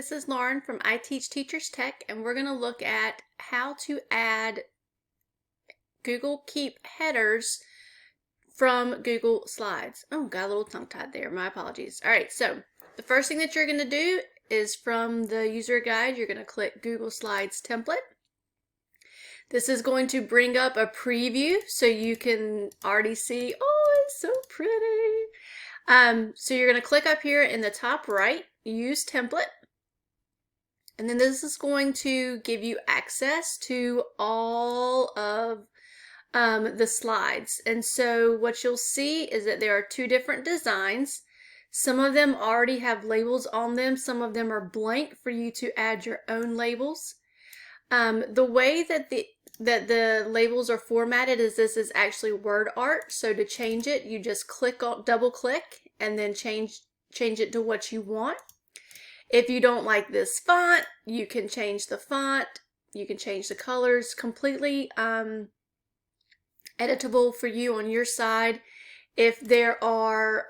this is Lauren from I Teach Teachers Tech, and we're going to look at how to add Google Keep headers from Google Slides. Oh, got a little tongue-tied there. My apologies. All right, so the first thing that you're going to do is from the user guide, you're going to click Google Slides template. This is going to bring up a preview so you can already see, oh, it's so pretty. So you're going to click up here in the top right, use template. And then this is going to give you access to all of the slides. And so what you'll see is that there are two different designs. Some of them already have labels on them. Some of them are blank for you to add your own labels. The way that the labels are formatted is this is actually word art. So to change it, you just double click and then change it to what you want. If you don't like this font, you can change the font. You can change the colors, completely editable for you on your side. If there are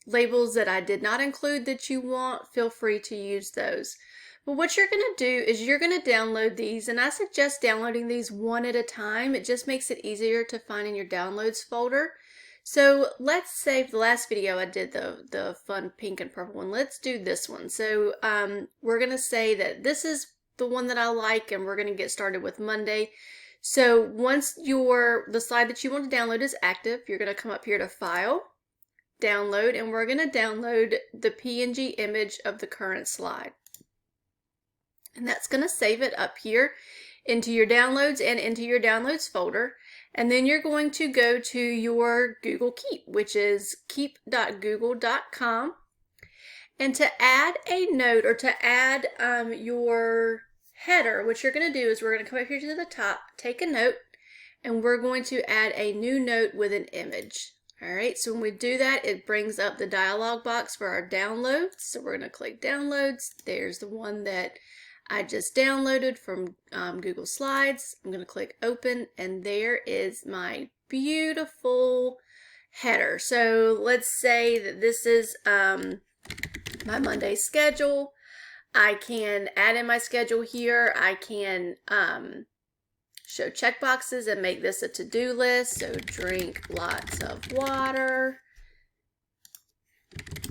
labels that I did not include that you want, feel free to use those. But what you're going to do is you're going to download these, and I suggest downloading these one at a time. It just makes it easier to find in your downloads folder. So let's say the last video I did the fun pink and purple one. Let's do this one. So we're going to say that this is the one that I like, and we're going to get started with Monday. So once the slide that you want to download is active, you're going to come up here to File, Download, and we're going to download the PNG image of the current slide. And that's going to save it up here into your downloads and into your downloads folder. And then you're going to go to your Google Keep, which is keep.google.com. And to add a note or to add your header, what you're going to do is we're going to come up here to the top, take a note, and we're going to add a new note with an image. All right, so when we do that, it brings up the dialog box for our downloads. So we're going to click Downloads. There's the one that I just downloaded from Google Slides. I'm going to click Open, and there is my beautiful header. So let's say that this is my Monday schedule. I can add in my schedule here. I can show checkboxes and make this a to-do list. So drink lots of water.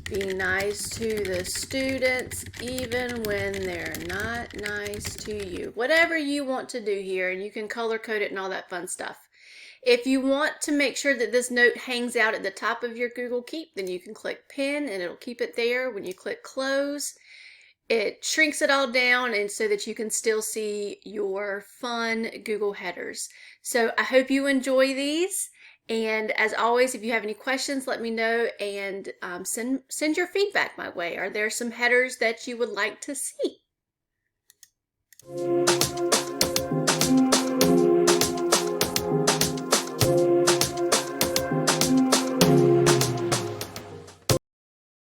Be nice to the students even when they're not nice to you. Whatever you want to do here, and you can color code it and all that fun stuff. If you want to make sure that this note hangs out at the top of your Google Keep, then you can click Pin and it'll keep it there. When you click Close, it shrinks it all down and so that you can still see your fun Google headers. So I hope you enjoy these. And as always, if you have any questions, let me know, and send your feedback my way. Are there some headers that you would like to see?